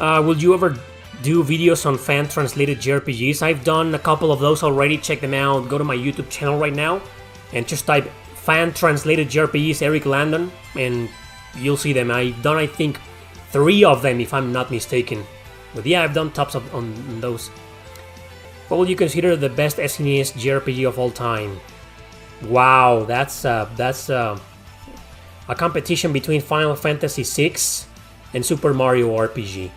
Will you ever do videos on fan-translated JRPGs? I've done a couple of those already. Check them out. Go to my YouTube channel right now and just type fan-translated JRPGs Erick Landon and you'll see them. I've done, I think, 3 of them if I'm not mistaken. But yeah, I've done tops on those. What would you consider the best SNES JRPG of all time? Wow, that's a competition between Final Fantasy VI and Super Mario RPG.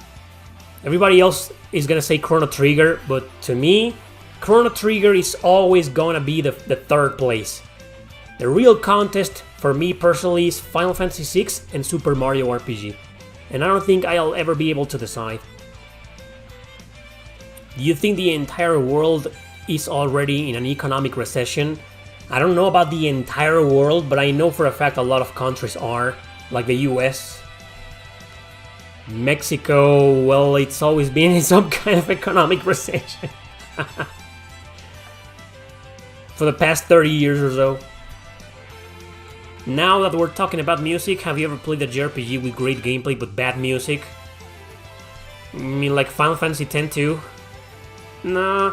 Everybody else is gonna say Chrono Trigger, but to me, Chrono Trigger is always gonna be the third place. The real contest for me personally is Final Fantasy VI and Super Mario RPG. And I don't think I'll ever be able to decide. Do you think the entire world is already in an economic recession? I don't know about the entire world, but I know for a fact a lot of countries are, like the US. Mexico, well, it's always been in some kind of economic recession. For the past 30 years or so. Now that we're talking about music, have you ever played a JRPG with great gameplay but bad music? I mean, like Final Fantasy X too? Nah.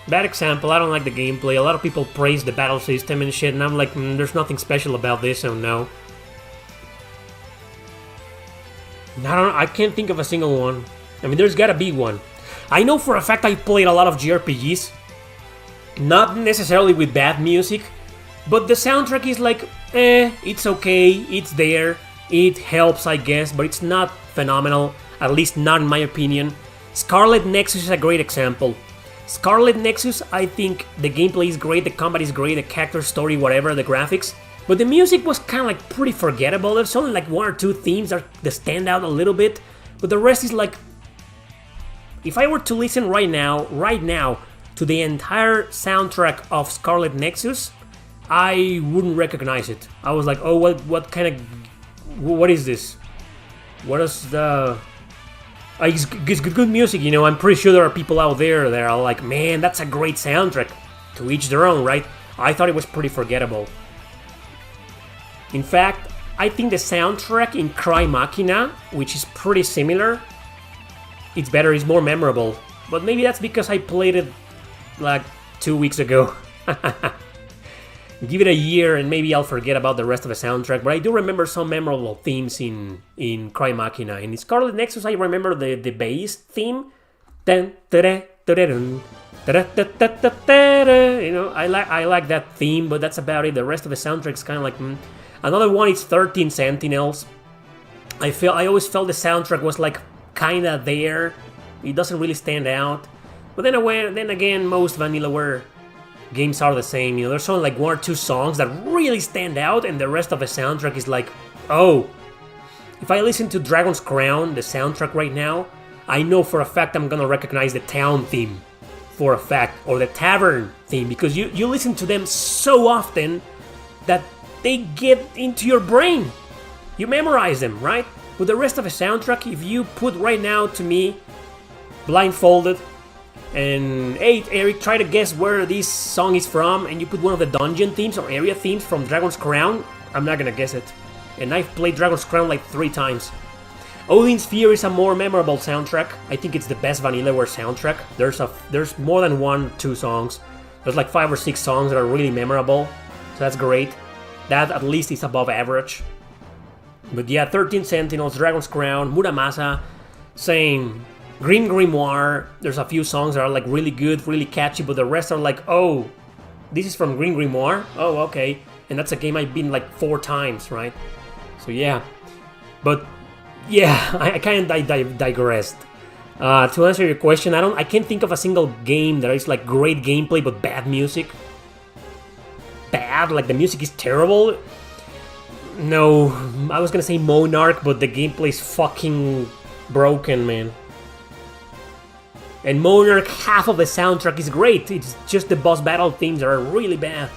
Bad example, I don't like the gameplay. A lot of people praise the battle system and shit, and I'm like, there's nothing special about this, so no. I can't think of a single one. I mean, there's gotta be one. I know for a fact I played a lot of JRPGs. Not necessarily with bad music, but the soundtrack is like, it's okay, it's there, it helps I guess, but it's not phenomenal, at least not in my opinion. Scarlet Nexus is a great example. Scarlet Nexus, I think the gameplay is great, the combat is great, the character story, whatever, the graphics. But the music was kind of like pretty forgettable. There's only like 1 or 2 themes that stand out a little bit. But the rest is like... If I were to listen right now, to the entire soundtrack of Scarlet Nexus, I wouldn't recognize it. I was like, oh, what kind of... What is this? What is the... It's good music, you know. I'm pretty sure there are people out there that are like, man, that's a great soundtrack. To each their own, right? I thought it was pretty forgettable. In fact, I think the soundtrack in Cry Machina, which is pretty similar, it's better, it's more memorable. But maybe that's because I played it like 2 weeks ago. Give it a year and maybe I'll forget about the rest of the soundtrack, but I do remember some memorable themes in Cry Machina. In Scarlet Nexus, I remember the bass theme. You know, I like that theme, but that's about it. The rest of the soundtrack is kind of like... Another one is 13 Sentinels. I always felt the soundtrack was like kind of there. It doesn't really stand out. But then again, most Vanillaware games are the same. You know, there's only like 1 or 2 songs that really stand out, and the rest of the soundtrack is like, oh. If I listen to Dragon's Crown, the soundtrack right now, I know for a fact I'm gonna recognize the town theme, for a fact, or the tavern theme, because you listen to them so often that they get into your brain. You memorize them, right? With the rest of the soundtrack, if you put right now to me, blindfolded, and hey, Eric, try to guess where this song is from, and you put one of the dungeon themes or area themes from Dragon's Crown, I'm not gonna guess it. And I've played Dragon's Crown like 3 times. Odin's Fear is a more memorable soundtrack. I think it's the best Vanillaware soundtrack. There's more than 1-2 songs. There's like 5 or 6 songs that are really memorable, so that's great. That at least is above average. But yeah, 13 Sentinels, Dragon's Crown, Muramasa, same. Grim Grimoire, there's a few songs that are like really good, really catchy, but the rest are like, oh, this is from Grim Grimoire? Oh, okay. And that's a game I've been like 4 times, right? So yeah. But yeah, I kind of digressed. To answer your question, I can't think of a single game that is like great gameplay but bad music. Bad, like the music is terrible. No, I was gonna say Monarch, but the gameplay is fucking broken, man. And Monarch, half of the soundtrack is great. It's just the boss battle themes that are really bad.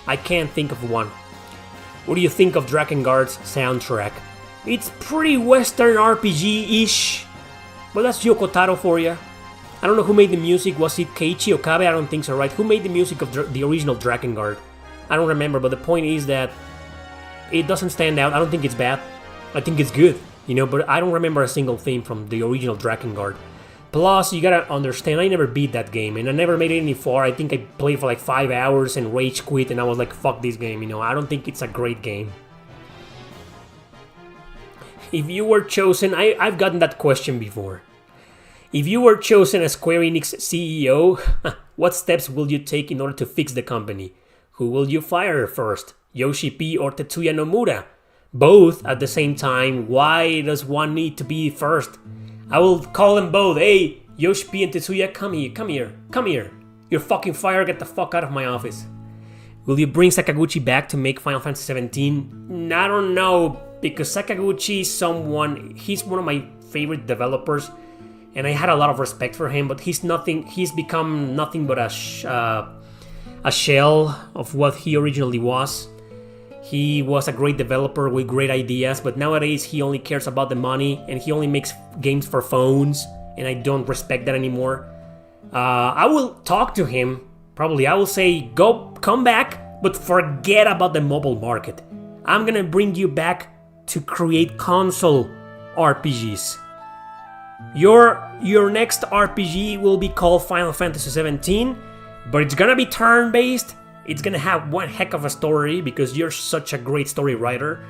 I can't think of one. What do you think of Drakengard's soundtrack? It's pretty Western RPG-ish, but that's Yoko Taro for you. I don't know who made the music. Was it Keiichi Okabe? I don't think so, right? Who made the music of the original Drakengard? I don't remember, but the point is that it doesn't stand out. I don't think it's bad. I think it's good. but I don't remember a single theme from the original Drakengard. Plus, you gotta understand, I never beat that game, and I never made it any far. I think I played for like 5 hours and rage quit, and I was like, fuck this game, I don't think it's a great game. If you were chosen, I've gotten that question before. If you were chosen as Square-Enix CEO, what steps will you take in order to fix the company? Who will you fire first, Yoshi P or Tetsuya Nomura? Both at the same time. Why does one need to be first? I will call them both. Hey, Yoshi P and Tetsuya, come here. You're fucking fired, get the fuck out of my office. Will you bring Sakaguchi back to make Final Fantasy 17? I don't know, because Sakaguchi is he's one of my favorite developers, and I had a lot of respect for him, but he's become nothing but a shell of what he originally was. He was a great developer with great ideas, but nowadays he only cares about the money and he only makes games for phones, and I don't respect that anymore. I will talk to him, probably. I will say, come back, but forget about the mobile market. I'm gonna bring you back to create console RPGs. Your next RPG will be called Final Fantasy 17, but it's gonna be turn-based. It's gonna have one heck of a story because you're such a great story writer.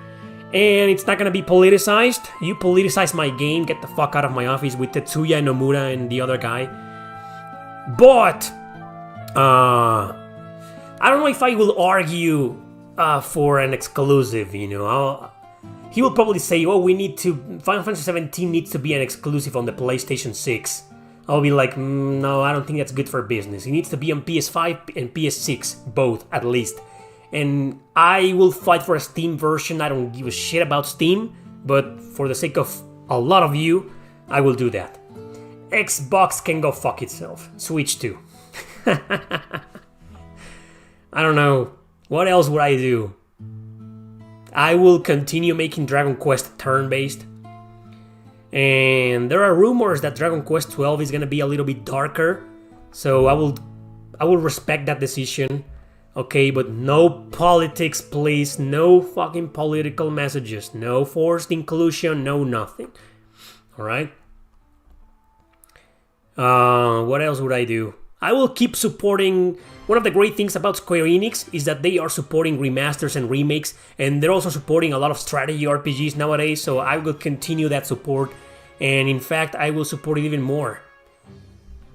And it's not gonna be politicized. You politicize my game, get the fuck out of my office with Tetsuya Nomura and the other guy. But, I don't know if I will argue for an exclusive, He will probably say, Final Fantasy 17 needs to be an exclusive on the PlayStation 6. I'll be like, no, I don't think that's good for business. It needs to be on PS5 and PS6, both, at least. And I will fight for a Steam version. I don't give a shit about Steam, but for the sake of a lot of you, I will do that. Xbox can go fuck itself. Switch too. I don't know. What else would I do? I will continue making Dragon Quest turn-based. And there are rumors that Dragon Quest 12 is gonna be a little bit darker, so I will respect that decision. Okay, but no politics, please. No fucking political messages. No forced inclusion. No nothing. All right. What else would I do? I will keep supporting. One of the great things about Square-Enix is that they are supporting remasters and remakes, and they're also supporting a lot of strategy RPGs nowadays. So I will continue that support. And in fact, I will support it even more.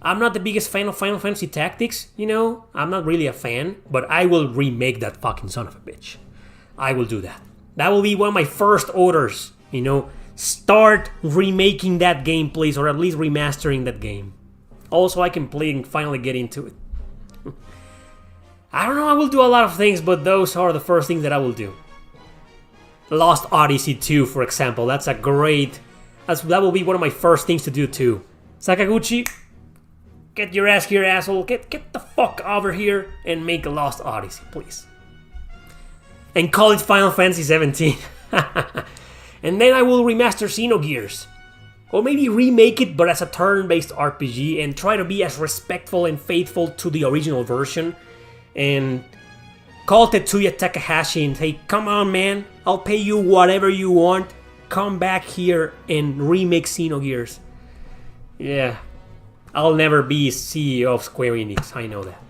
I'm not the biggest fan of Final Fantasy Tactics, I'm not really a fan, but I will remake that fucking son of a bitch. I will do that. That will be one of my first orders, Start remaking that game, please, or at least remastering that game. Also, I can play and finally get into it. I don't know, I will do a lot of things, but those are the first things that I will do. Lost Odyssey 2, for example, that will be one of my first things to do too. Sakaguchi, get your ass here, asshole. Get the fuck over here and make a Lost Odyssey, please. And call it Final Fantasy 17. And then I will remaster Xenogears. Or maybe remake it, but as a turn-based RPG, and try to be as respectful and faithful to the original version. And call Tetsuya Takahashi and say, come on, man, I'll pay you whatever you want. Come back here and remake Xenogears. Yeah, I'll never be CEO of Square-Enix, I know that.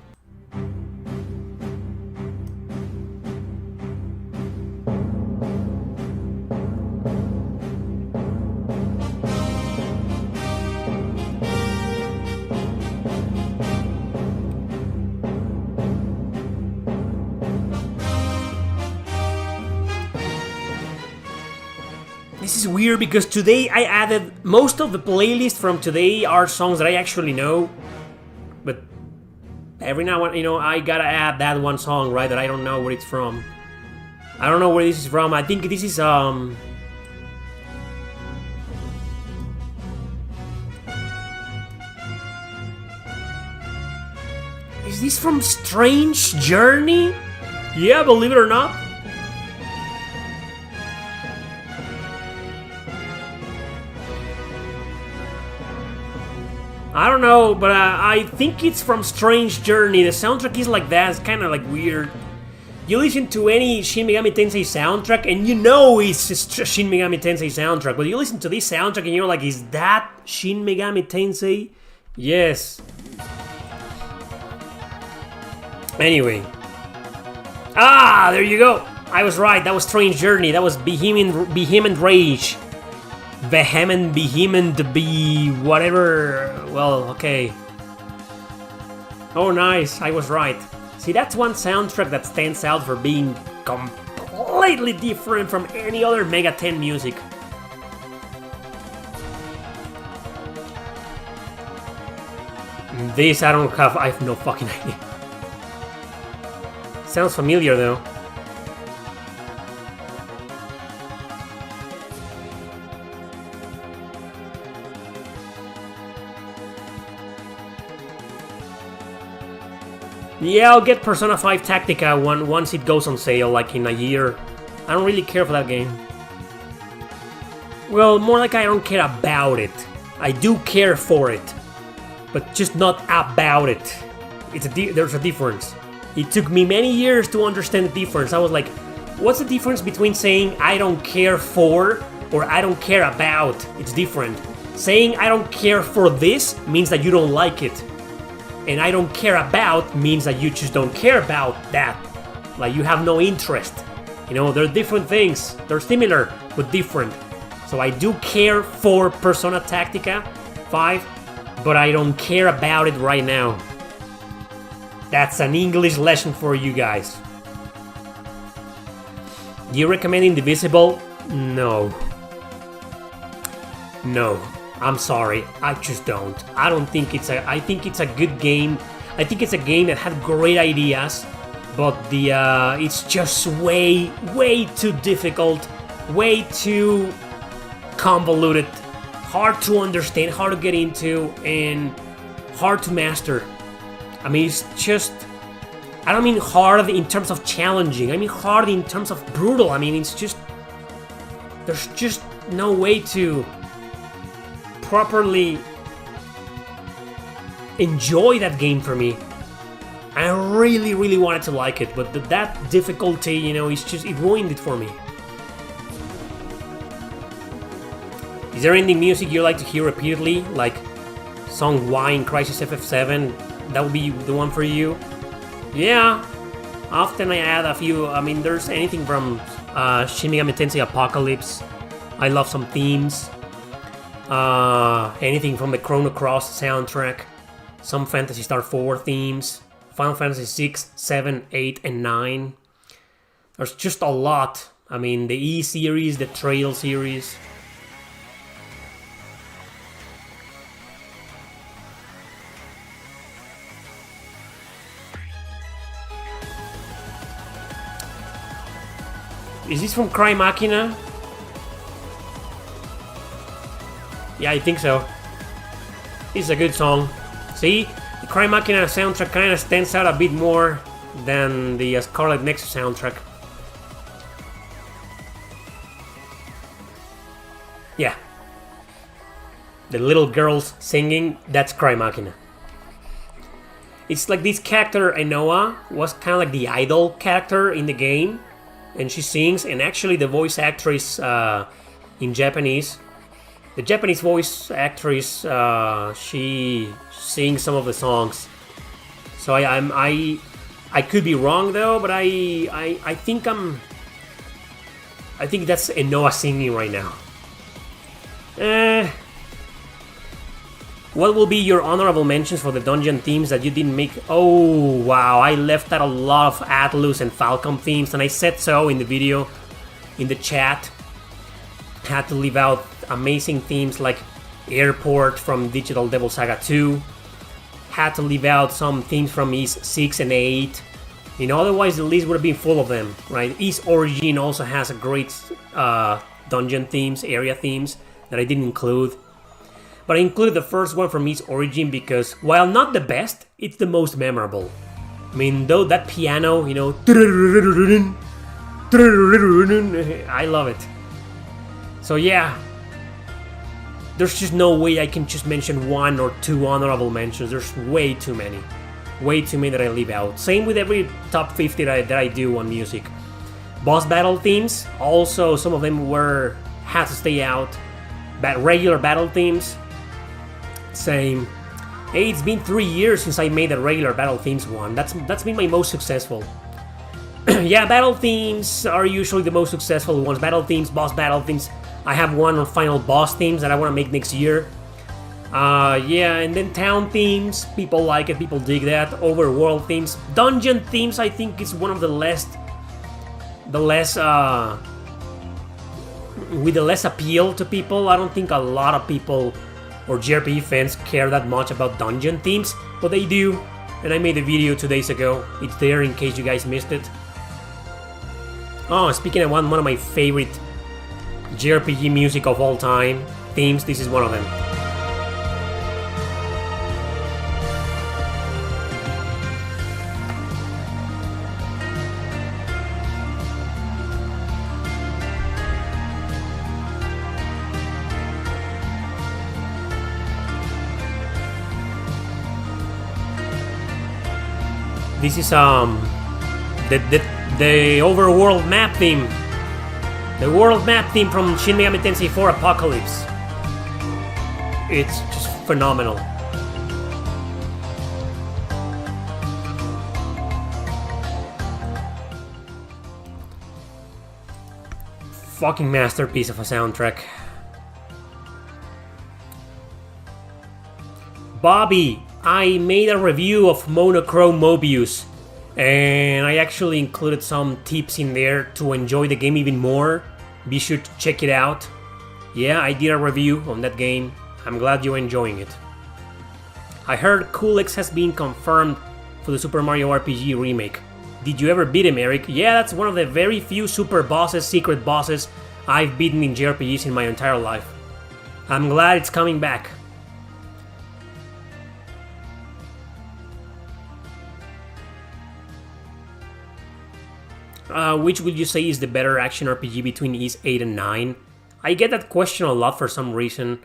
This is weird because today I added most of the playlist from today are songs that I actually know, but every now and then, I gotta add that one song, right, that I don't know where it's from. I don't know where this is from. I think this is Is this from Strange Journey? Yeah, believe it or not. I don't know, but I think it's from Strange Journey. The soundtrack is like that. It's kind of like weird. You listen to any Shin Megami Tensei soundtrack and you know it's just a Shin Megami Tensei soundtrack, but you listen to this soundtrack and you're like, is that Shin Megami Tensei? Yes. Anyway. Ah, there you go. I was right, that was Strange Journey, that was Vehement Rage. Vehement, whatever, well, okay. Oh nice, I was right. See, that's one soundtrack that stands out for being completely different from any other Mega 10 music. This I have no fucking idea. Sounds familiar though. Yeah, I'll get Persona 5 Tactica once it goes on sale, like in a year. I don't really care for that game. Well, more like I don't care about it. I do care for it, but just not about it. There's a difference. It took me many years to understand the difference. I was like, what's the difference between saying I don't care for or I don't care about? It's different. Saying I don't care for this means that you don't like it. And I don't care about means that you just don't care about that. Like you have no interest. You know, they're different things. They're similar, but different. So I do care for Persona Tactica 5, but I don't care about it right now. That's an English lesson for you guys. Do you recommend Indivisible? No. No. I'm sorry, I just don't. I think it's a good game. I think it's a game that had great ideas, but it's just way too difficult, way too convoluted, hard to understand, hard to get into, and hard to master. I mean, it's just... I don't mean hard in terms of challenging, I mean hard in terms of brutal. I mean, it's just... There's just no way to properly enjoy that game for me. I really wanted to like it, but that difficulty, you know, it ruined it for me. Is there any music you like to hear repeatedly, like song Y in Crisis FF7? That would be the one for you? Yeah, often I add a few. I mean, there's anything from Shin Megami Tensei Apocalypse. I love some themes. Anything from the Chrono Cross soundtrack, some Phantasy Star 4 themes, Final Fantasy 6, 7, 8, and 9. There's just a lot. I mean, the E series, the Trail series. Is this from Cry Machina? Yeah, I think so. It's a good song. See, the Cry Machina soundtrack kind of stands out a bit more than the Scarlet Nexus soundtrack. Yeah. The little girls singing, that's Cry Machina. It's like this character, Enoa, was kind of like the idol character in the game. And she sings, and actually the voice actress in Japanese, the Japanese voice actress, she sings some of the songs. So I could be wrong though, but I think that's Enoa singing right now. What will be your honorable mentions for the dungeon themes that you didn't make? Oh wow, I left out a lot of Atlus and Falcom themes, and I said so in the video, in the chat. Had to leave out amazing themes like Airport from Digital Devil Saga 2. Had to leave out some themes from Ys 6 and 8. You know, otherwise the list would have been full of them, right? Ys Origin also has a great dungeon themes, area themes that I didn't include. But I included the first one from Ys Origin because, while not the best, it's the most memorable. I mean, though that piano, you know, I love it. So yeah, there's just no way I can just mention one or two honorable mentions. There's way too many. Way too many that I leave out. Same with every top 50 that I do on music. Boss battle themes, also some of them had to stay out. Regular battle themes, same. Hey, it's been 3 years since I made a regular battle themes one. That's been my most successful. Yeah, battle themes are usually the most successful ones. Battle themes, boss battle themes. I have one on final boss themes that I want to make next year. Yeah, and then town themes. People like it, people dig that. Overworld themes. Dungeon themes, I think, is one of with the less appeal to people. I don't think a lot of people or JRPG fans care that much about dungeon themes, but they do, and I made a video 2 days ago. It's there in case you guys missed it. Oh, speaking of one of my favorite JRPG music of all time themes, this is one of them. This is the overworld map theme. The world map theme from Shin Megami Tensei 4 Apocalypse. It's just phenomenal. Fucking masterpiece of a soundtrack. Bobby, I made a review of Monochrome Mobius, and I actually included some tips in there to enjoy the game even more. Be sure to check it out. Yeah, I did a review on that game. I'm glad you're enjoying it. I heard Culex has been confirmed for the Super Mario RPG remake. Did you ever beat him, Eric? Yeah, that's one of the very few super bosses, secret bosses, I've beaten in JRPGs in my entire life. I'm glad it's coming back. Which would you say is the better action RPG between Ys 8 and 9? I get that question a lot for some reason.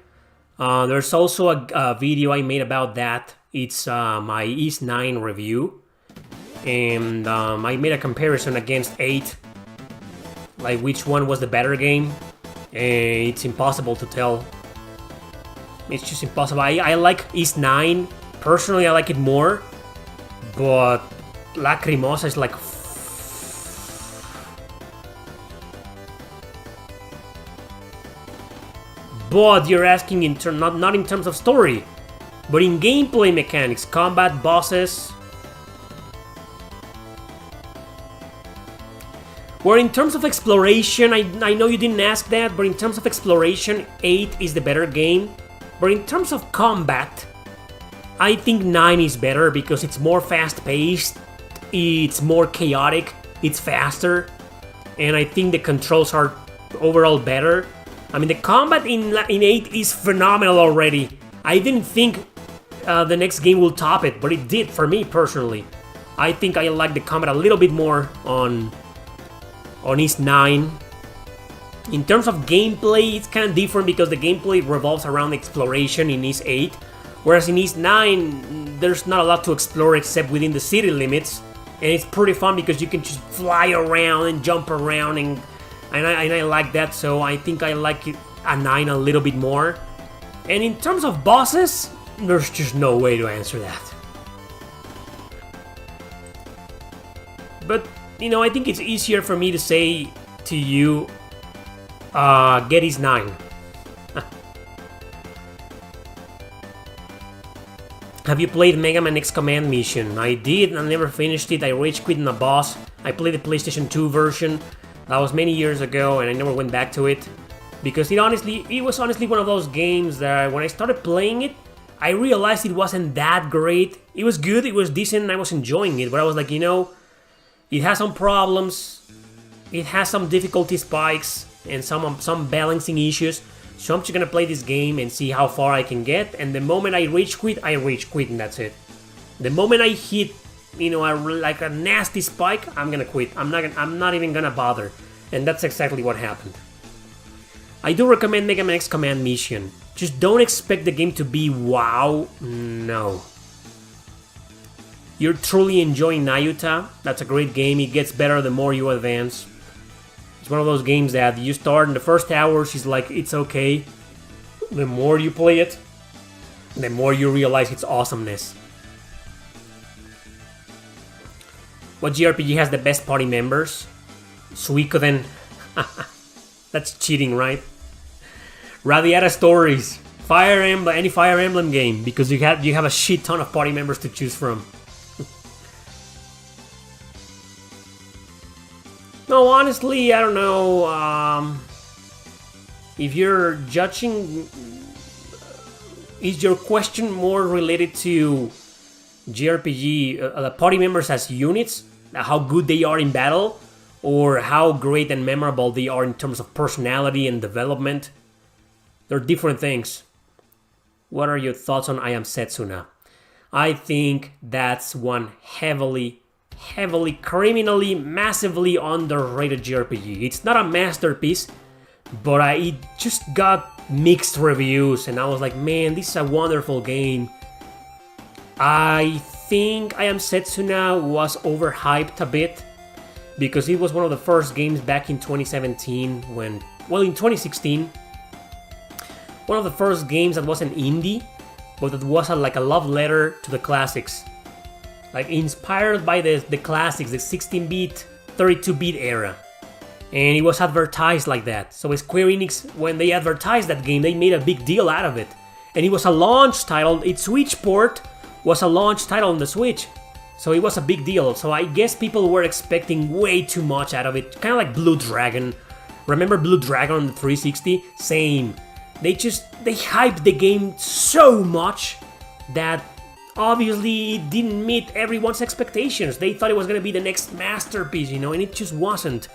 There's also a video I made about that. It's my Ys 9 review. And I made a comparison against 8. Like which one was the better game. And it's impossible to tell. It's just impossible. I like Ys 9. Personally, I like it more. But Lacrimosa is like... But you're asking not in terms of story, but in gameplay mechanics, combat, bosses. Where in terms of exploration, I know you didn't ask that, but in terms of exploration, 8 is the better game. But in terms of combat, I think 9 is better because it's more fast-paced, it's more chaotic, it's faster, and I think the controls are overall better. I mean, the combat in 8 is phenomenal already. I didn't think the next game will top it, but it did for me personally. I think I like the combat a little bit more on Ys 9. In terms of gameplay, it's kind of different because the gameplay revolves around exploration in Ys 8. Whereas in Ys 9, there's not a lot to explore except within the city limits. And it's pretty fun because you can just fly around and jump around and I like that, so I think I like a 9 a little bit more. And in terms of bosses, there's just no way to answer that. But, you know, I think it's easier for me to say to you, get Ys 9. Have you played Mega Man X Command Mission? I did, I never finished it, I rage quit on a boss. I played the PlayStation 2 version. That was many years ago and I never went back to it. Because it was honestly one of those games that when I started playing it, I realized it wasn't that great. It was good, it was decent, and I was enjoying it. But I was like, you know, it has some problems. It has some difficulty spikes and some balancing issues. So I'm just gonna play this game and see how far I can get. And the moment I rage quit and that's it. The moment I hit, you know, like a nasty spike, I'm gonna quit. I'm not even gonna bother. And that's exactly what happened. I do recommend Mega Man X Command Mission. Just don't expect the game to be wow. No. you're truly enjoying Nayuta, that's a great game. It gets better the more you advance. It's one of those games that you start in the first hour, she's like, it's okay. The more you play it, the more you realize its awesomeness. What JRPG has the best party members? Suikoden. That's cheating, right? Radiata Stories. Fire Emblem, any Fire Emblem game, because you have a shit ton of party members to choose from. No, honestly, I don't know. If you're judging, is your question more related to JRPG, the party members as units, how good they are in battle, or how great and memorable they are in terms of personality and development? They're different things. What are your thoughts on I Am Setsuna? I think that's one heavily, criminally, massively underrated JRPG. It's not a masterpiece, but it just got mixed reviews, and I was like, man, this is a wonderful game. I think I Am Setsuna was overhyped a bit, because it was one of the first games back in 2017 in 2016. One of the first games that was an indie, but that was like a love letter to the classics. Like inspired by the classics, the 16-bit, 32-bit era. And it was advertised like that. So Square-Enix, when they advertised that game, they made a big deal out of it. And it was a launch title, its Switch port was a launch title on the Switch. So it was a big deal. So I guess people were expecting way too much out of it. Kind of like Blue Dragon. Remember Blue Dragon on the 360? Same. They hyped the game so much that obviously it didn't meet everyone's expectations. They thought it was going to be the next masterpiece, and it just wasn't.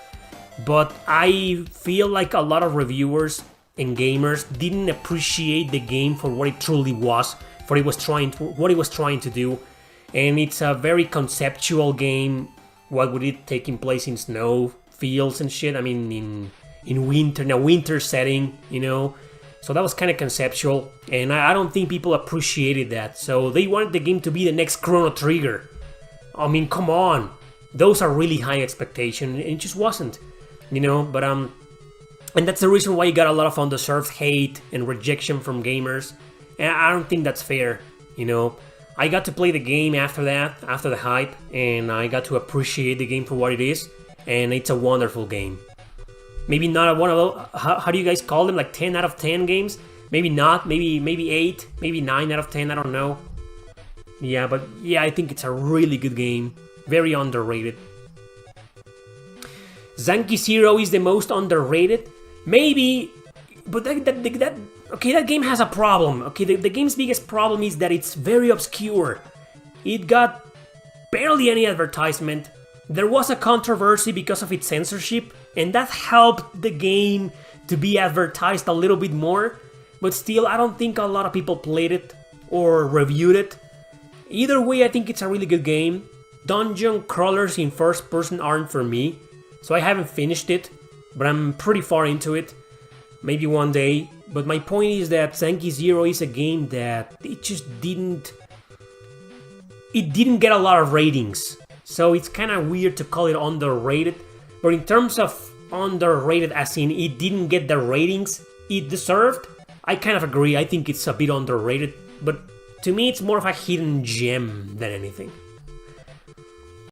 But I feel like a lot of reviewers and gamers didn't appreciate the game for what it truly was, for what it was trying to do. And it's a very conceptual game. What would it taking place in snow fields and shit? I mean, in winter, in a winter setting, So that was kind of conceptual, and I don't think people appreciated that. So they wanted the game to be the next Chrono Trigger. I mean, come on. Those are really high expectations, and it just wasn't. But and that's the reason why you got a lot of undeserved hate and rejection from gamers. And I don't think that's fair, I got to play the game after the hype, and I got to appreciate the game for what it is, and it's a wonderful game. Maybe not one of those, how do you guys call them, like 10 out of 10 games? Maybe not, maybe 8, maybe 9 out of 10, I don't know. Yeah, but yeah, I think it's a really good game. Very underrated. Zanki Zero is the most underrated? Maybe, but that game has a problem. Okay, the game's biggest problem is that it's very obscure. It got barely any advertisement. There was a controversy because of its censorship, and that helped the game to be advertised a little bit more, but still, I don't think a lot of people played it or reviewed it. Either way, I think it's a really good game. Dungeon crawlers in first person aren't for me, so I haven't finished it, but I'm pretty far into it. Maybe one day. But my point is that Zanki Zero is a game that it just didn't get a lot of ratings. So it's kind of weird to call it underrated. But in terms of underrated as in it didn't get the ratings it deserved, I kind of agree. I think it's a bit underrated. But to me it's more of a hidden gem than anything.